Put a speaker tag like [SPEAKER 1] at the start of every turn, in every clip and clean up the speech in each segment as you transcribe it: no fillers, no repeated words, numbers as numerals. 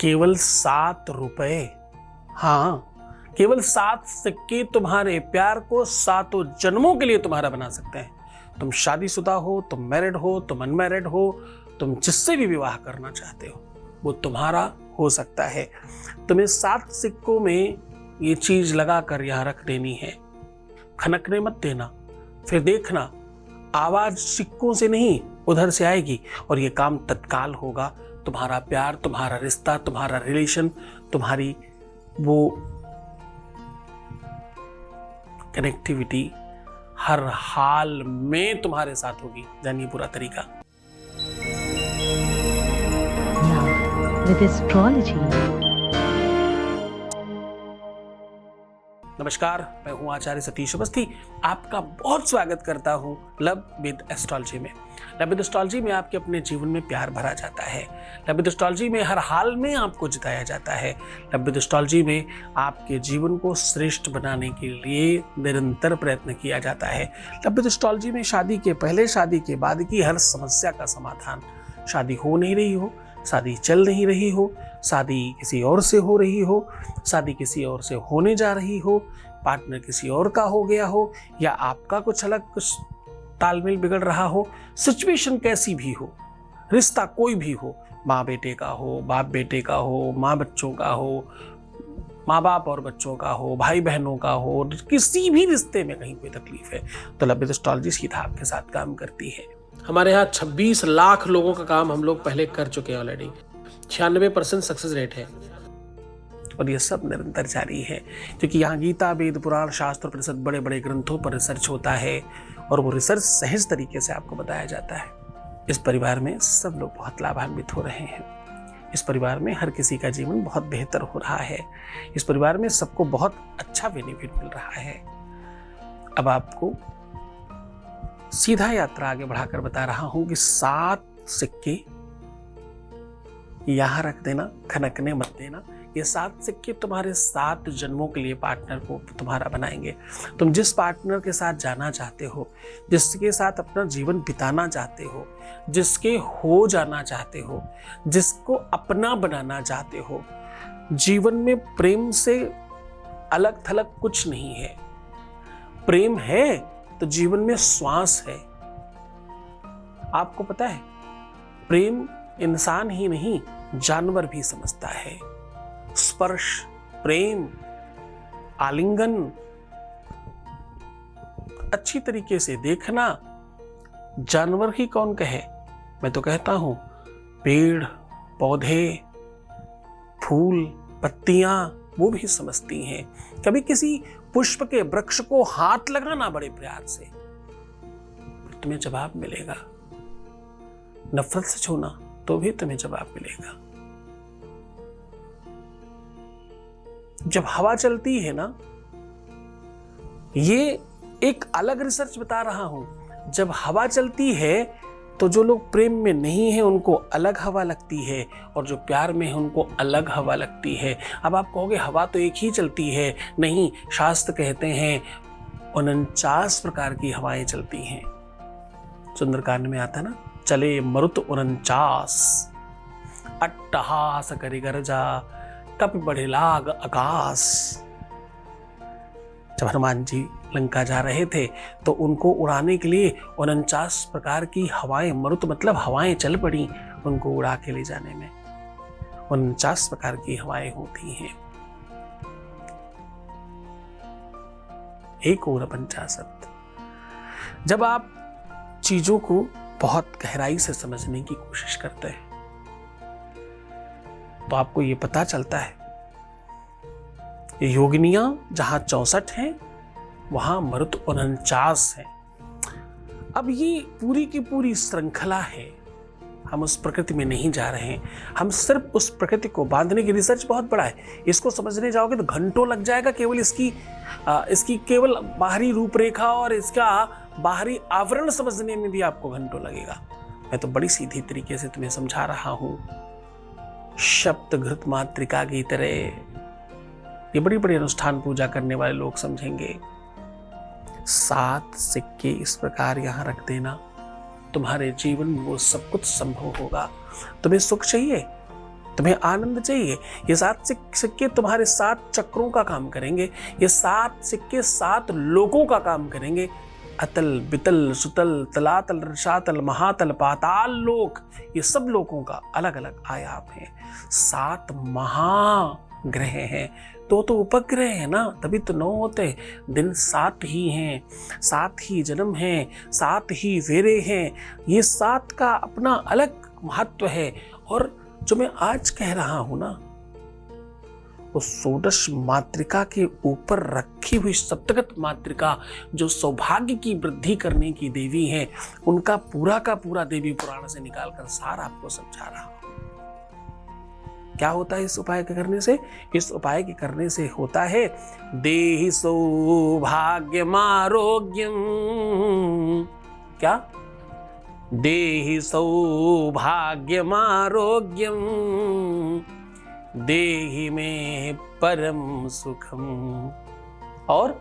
[SPEAKER 1] केवल 7 रुपए। हाँ, केवल 7 सिक्के तुम्हारे प्यार को 7 जन्मों के लिए तुम्हारा बना सकते हैं। तुम शादीशुदा हो, तुम मैरिड हो, तुम अनमैरिड हो, तुम जिससे भी विवाह करना चाहते हो वो तुम्हारा हो सकता है। तुम्हें 7 सिक्कों में ये चीज लगा कर यहां रख देनी है। खनकने मत देना, फिर देखना आवाज सिक्कों से नहीं उधर से आएगी और ये काम तत्काल होगा। तुम्हारा प्यार, तुम्हारा रिश्ता, तुम्हारा रिलेशन, तुम्हारी वो कनेक्टिविटी हर हाल में तुम्हारे साथ होगी। जानिए पूरा तरीका।
[SPEAKER 2] With astrology.
[SPEAKER 1] नमस्कार, मैं हूं आचार्य सतीश अवस्थी। आपका बहुत स्वागत करता हूं लव विद एस्ट्रोलॉजी में। लव विद एस्ट्रोलॉजी में आपके अपने जीवन में प्यार भरा जाता है। लव विद एस्ट्रोलॉजी में हर हाल में आपको जिताया जाता है। लव विद एस्ट्रोलॉजी में आपके जीवन को श्रेष्ठ बनाने के लिए निरंतर प्रयत्न किया जाता है। लव विद एस्ट्रोलॉजी में शादी के पहले, शादी के बाद की हर समस्या का समाधान। शादी हो नहीं रही हो, शादी चल नहीं रही हो, शादी किसी और से हो रही हो, शादी किसी और से होने जा रही हो, पार्टनर किसी और का हो गया हो, या आपका कुछ अलग कुछ तालमेल बिगड़ रहा हो, सिचुएशन कैसी भी हो, रिश्ता कोई भी हो, माँ बेटे का हो, बाप बेटे का हो, माँ बच्चों का हो, माँ बाप और बच्चों का हो, भाई बहनों का हो, किसी भी रिश्ते में कहीं कोई तकलीफ है तो लव विद एस्ट्रोलॉजी सीधा आपके साथ काम करती है। हमारे यहाँ 26 लाख लोगों का काम हम लोग पहले कर चुके हैं ऑलरेडी। 96% सक्सेस रेट है और ये सब निरंतर जारी है क्योंकि यहाँ गीता, वेद, पुराण, शास्त्र, उपनिषद, बड़े बड़े ग्रंथों पर रिसर्च होता है और वो रिसर्च सहज तरीके से आपको बताया जाता है। इस परिवार में सब लोग बहुत लाभान्वित हो रहे हैं। इस परिवार में हर किसी का जीवन बहुत बेहतर हो रहा है। इस परिवार में सबको बहुत अच्छा बेनिफिट मिल रहा है। अब आपको सीधा यात्रा आगे बढ़ाकर बता रहा हूं कि 7 सिक्के यहां रख देना, खनकने मत देना। ये 7 सिक्के तुम्हारे 7 जन्मों के लिए पार्टनर को तुम्हारा बनाएंगे। तुम जिस पार्टनर के साथ जाना चाहते हो, जिसके साथ अपना जीवन बिताना चाहते हो, जिसके हो जाना चाहते हो, जिसको अपना बनाना चाहते हो, जीवन में प्रेम से अलग थलग कुछ नहीं है। प्रेम है तो जीवन में श्वास है। आपको पता है, प्रेम इंसान ही नहीं जानवर भी समझता है। स्पर्श, प्रेम, आलिंगन, अच्छी तरीके से देखना जानवर ही कौन कहे, मैं तो कहता हूं पेड़, पौधे, फूल, पत्तियां वो भी समझती हैं। कभी किसी पुष्प के वृक्ष को हाथ लगाना बड़े प्यार से, तुम्हें जवाब मिलेगा। नफरत से छूना तो भी तुम्हें जवाब मिलेगा। जब हवा चलती है ना, ये एक अलग रिसर्च बता रहा हूं, जब हवा चलती है तो जो लोग प्रेम में नहीं है उनको अलग हवा लगती है और जो प्यार में है उनको अलग हवा लगती है। अब आप कहोगे हवा तो एक ही चलती है। नहीं, शास्त्र कहते हैं 49 प्रकार की हवाएं चलती हैं। सुंदरकांड में आता ना, चले मरुत 49, अट्टहास करि गर्जा, कपि बढ़े लाग आकाश। जब हनुमान जी लंका जा रहे थे तो उनको उड़ाने के लिए 49 प्रकार की हवाएं, मरुत मतलब हवाएं चल पड़ी उनको उड़ा के ले जाने में। 49 प्रकार की हवाएं होती हैं। एक और 50। जब आप चीजों को बहुत गहराई से समझने की कोशिश करते हैं तो आपको ये पता चलता है योगिनियां जहां 64 हैं वहां मरुत 49 है। अब ये पूरी की पूरी श्रृंखला है। हम उस प्रकृति में नहीं जा रहे हैं, हम सिर्फ उस प्रकृति को बांधने की रिसर्च बहुत बड़ा है। इसको समझने जाओगे तो घंटों लग जाएगा। केवल इसकी केवल बाहरी रूपरेखा और इसका बाहरी आवरण समझने में भी आपको घंटों लगेगा। मैं तो बड़ी सीधी तरीके से तुम्हें समझा रहा हूं। शब्द घृत मातृका की तरह ये बड़ी बड़ी अनुष्ठान पूजा करने वाले लोग समझेंगे। 7 सिक्के इस प्रकार यहां रख देना, तुम्हारे जीवन में वो सब कुछ संभव होगा। तुम्हें सुख चाहिए तुम्हें आनंद चाहिए, ये 7 सिक्के तुम्हारे 7 चक्रों का काम करेंगे, ये 7 सिक्के 7 लोकों का काम करेंगे। अतल, बितल, सुतल, तलातल, रसातल, महातल, पाताल लोक, ये सब लोकों का अलग अलग आयाम है। 7 महाग्रह हैं, तो उपग्रह है ना, तभी तो 9 होते। दिन 7 ही हैं, 7 ही जन्म हैं, 7 ही फेरे हैं। ये 7 का अपना अलग महत्व है। और जो मैं आज कह रहा हूं ना, वो षोडश मातृका के ऊपर रखी हुई सप्तगत मातृका, जो सौभाग्य की वृद्धि करने की देवी है, उनका पूरा का पूरा देवी पुराण से निकालकर सारा आपको समझा रहा हूं। क्या होता है इस उपाय के करने से? इस उपाय के करने से होता है देहि सौभाग्यम आरोग्यम। क्या? देहि सौभाग्यम आरोग्यम, देहि में परम सुखम, और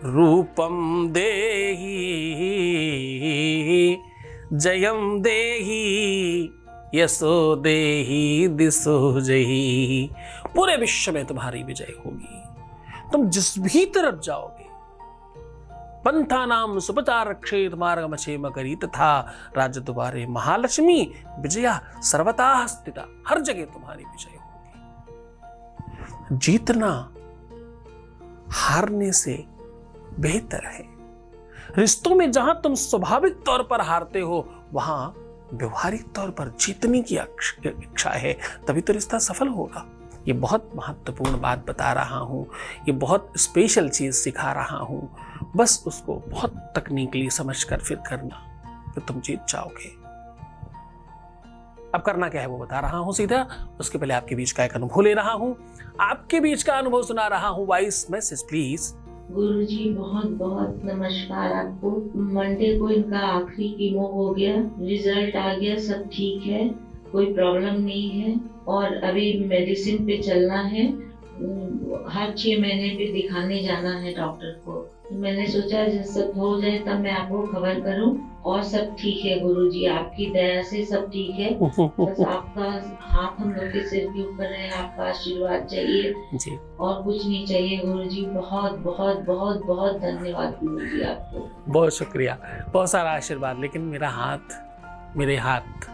[SPEAKER 1] रूपम देहि जयम देहि यशो देहि दिशो जही। पूरे विश्व में तुम्हारी विजय होगी। तुम जिस भी तरफ जाओगे, पंथा नाम सुपचार क्षेत्र मार्ग क्षेम करी, तथा राज्य तुम्हारे महालक्ष्मी विजया सर्वथा स्थिता। हर जगह तुम्हारी विजय होगी। जीतना हारने से बेहतर है। रिश्तों में जहां तुम स्वाभाविक तौर पर हारते हो, वहां व्यवहारिक तौर पर जीतने की इच्छा है, तभी तो रिश्ता सफल होगा। ये बहुत महत्वपूर्ण बात बता रहा हूं, ये बहुत स्पेशल चीज सिखा रहा हूं। बस उसको बहुत तकनीकली समझकर फिर करना, फिर तुम जीत जाओगे। अब करना क्या है वो बता रहा हूं सीधा। उसके पहले आपके बीच का एक अनुभव ले रहा हूं, आपके बीच का अनुभव सुना रहा हूं। Voice message please.
[SPEAKER 3] गुरुजी बहुत बहुत नमस्कार आपको। मंडे को इनका आखिरी कीमो हो गया, रिजल्ट आ गया, सब ठीक है, कोई प्रॉब्लम नहीं है, और अभी मेडिसिन पे चलना है। हर 6 महीने पे दिखाने जाना है डॉक्टर को। मैंने सोचा जब सब हो जाए तब मैं आपको खबर करूं, और सब ठीक है गुरुजी, आपकी दया से सब ठीक है। बस आपका हाथ हम लोग के सिर के ऊपर है, आपका आशीर्वाद चाहिए
[SPEAKER 1] जी।
[SPEAKER 3] और कुछ नहीं चाहिए गुरुजी। बहुत बहुत बहुत बहुत धन्यवाद गुरुजी आपको।
[SPEAKER 1] बहुत शुक्रिया, बहुत सारा आशीर्वाद। लेकिन मेरे हाथ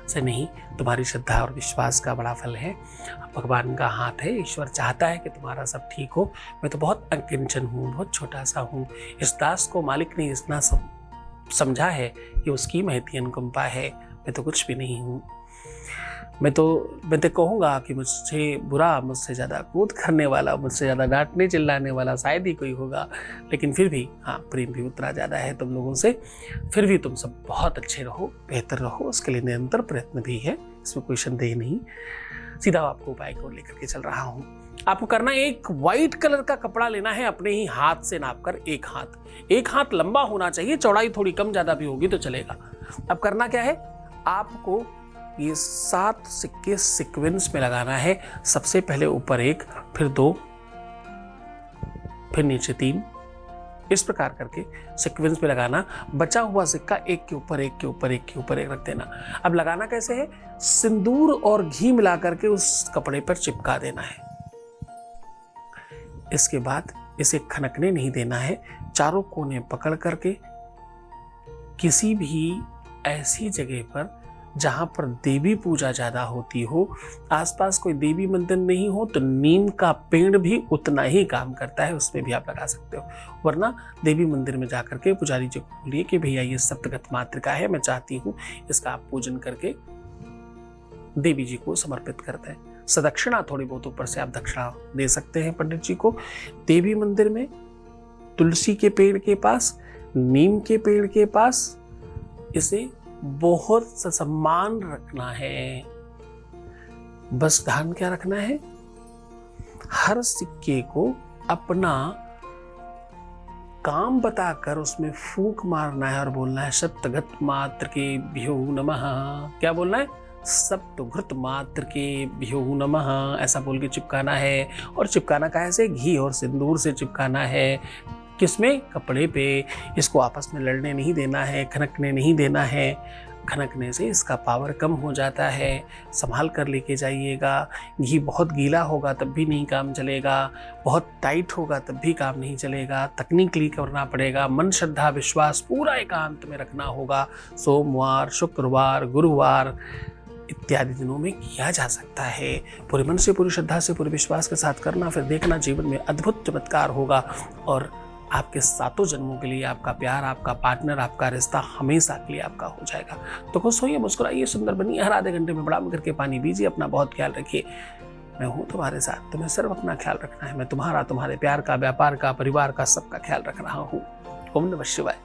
[SPEAKER 1] से नहीं, तुम्हारी श्रद्धा और विश्वास का बड़ा फल है। भगवान का हाथ है, ईश्वर चाहता है कि तुम्हारा सब ठीक हो। मैं तो बहुत अकिंचन हूँ, बहुत छोटा सा हूँ। इस दास को मालिक ने इतना समझा है कि उसकी महती अनुकंपा है। मैं तो कुछ भी नहीं हूँ। मैं तो कहूँगा कि मुझसे बुरा, मुझसे ज़्यादा क्रोध करने वाला, मुझसे ज़्यादा डांटने चिल्लाने वाला शायद ही कोई होगा। लेकिन फिर भी हाँ, प्रेम भी उतना ज़्यादा है तुम लोगों से। फिर भी तुम सब बहुत अच्छे रहो, बेहतर रहो, उसके लिए निरंतर प्रयत्न भी है, इसमें कोई संदेह नहीं। सीधा आपको उपाय को लेकर के चल रहा हूँ। आपको करना है, एक व्हाइट कलर का कपड़ा लेना है, अपने ही हाथ से नापकर एक हाथ लंबा होना चाहिए, चौड़ाई थोड़ी कम ज़्यादा भी होगी तो चलेगा। अब करना क्या है, आपको ये 7 सिक्के सीक्वेंस में लगाना है। सबसे पहले ऊपर 1, फिर 2, फिर नीचे 3, इस प्रकार करके सीक्वेंस में लगाना। बचा हुआ सिक्का एक के ऊपर एक के ऊपर एक के ऊपर एक रख देना। अब लगाना कैसे है, सिंदूर और घी मिला करके उस कपड़े पर चिपका देना है। इसके बाद इसे खनकने नहीं देना है। चारों कोने पकड़ करके किसी भी ऐसी जगह पर जहां पर देवी पूजा ज्यादा होती हो, आसपास कोई देवी मंदिर नहीं हो, तो नीम का पेड़ भी उतना ही काम करता है, उसमें भी आप लगा सकते हो। वरना देवी मंदिर में जाकर के पुजारी जी को बोलिए कि भैया ये सप्तगत मातृका है, मैं चाहती हूँ इसका आप पूजन करके देवी जी को समर्पित करते हैं। सदक्षिणा थोड़ी बहुत ऊपर से आप दक्षिणा दे सकते हैं पंडित जी को। देवी मंदिर में तुलसी के पेड़ के पास, नीम के पेड़ के पास इसे बहुत सम्मान रखना है। बस ध्यान क्या रखना है, हर सिक्के को अपना काम बताकर उसमें फूंक मारना है और बोलना है सप्तघृत मात्र के भ्यो नमः। क्या बोलना है, सप्तघृत मात्र के भ्यो नमः, ऐसा बोल के चिपकाना है। और चिपकाना कैसे, घी और सिंदूर से चिपकाना है। किसमें, कपड़े पे। इसको आपस में लड़ने नहीं देना है, खनकने नहीं देना है। खनकने से इसका पावर कम हो जाता है। संभाल कर लेके जाइएगा। घी बहुत गीला होगा तब भी नहीं काम चलेगा, बहुत टाइट होगा तब भी काम नहीं चलेगा। तकनीकली करना पड़ेगा। मन, श्रद्धा, विश्वास पूरा एकांत में रखना होगा। सोमवार, शुक्रवार, गुरुवार इत्यादि दिनों में किया जा सकता है। पूरे मन से, पूरी श्रद्धा से, पूरे विश्वास के साथ करना, फिर देखना जीवन में अद्भुत चमत्कार होगा और आपके 7 जन्मों के लिए आपका प्यार, आपका पार्टनर, आपका रिश्ता हमेशा के लिए आपका हो जाएगा। तो खुश होइए, मुस्कुराइए, सुंदर बनिए। हर आधे घंटे में बड़ा करके पानी पीजिए। अपना बहुत ख्याल रखिए। मैं हूँ तुम्हारे साथ, तुम्हें सिर्फ अपना ख्याल रखना है। मैं तुम्हारा, तुम्हारे प्यार का, व्यापार का, परिवार का, सबका ख्याल रख रहा हूँ। ओम नमः शिवाय।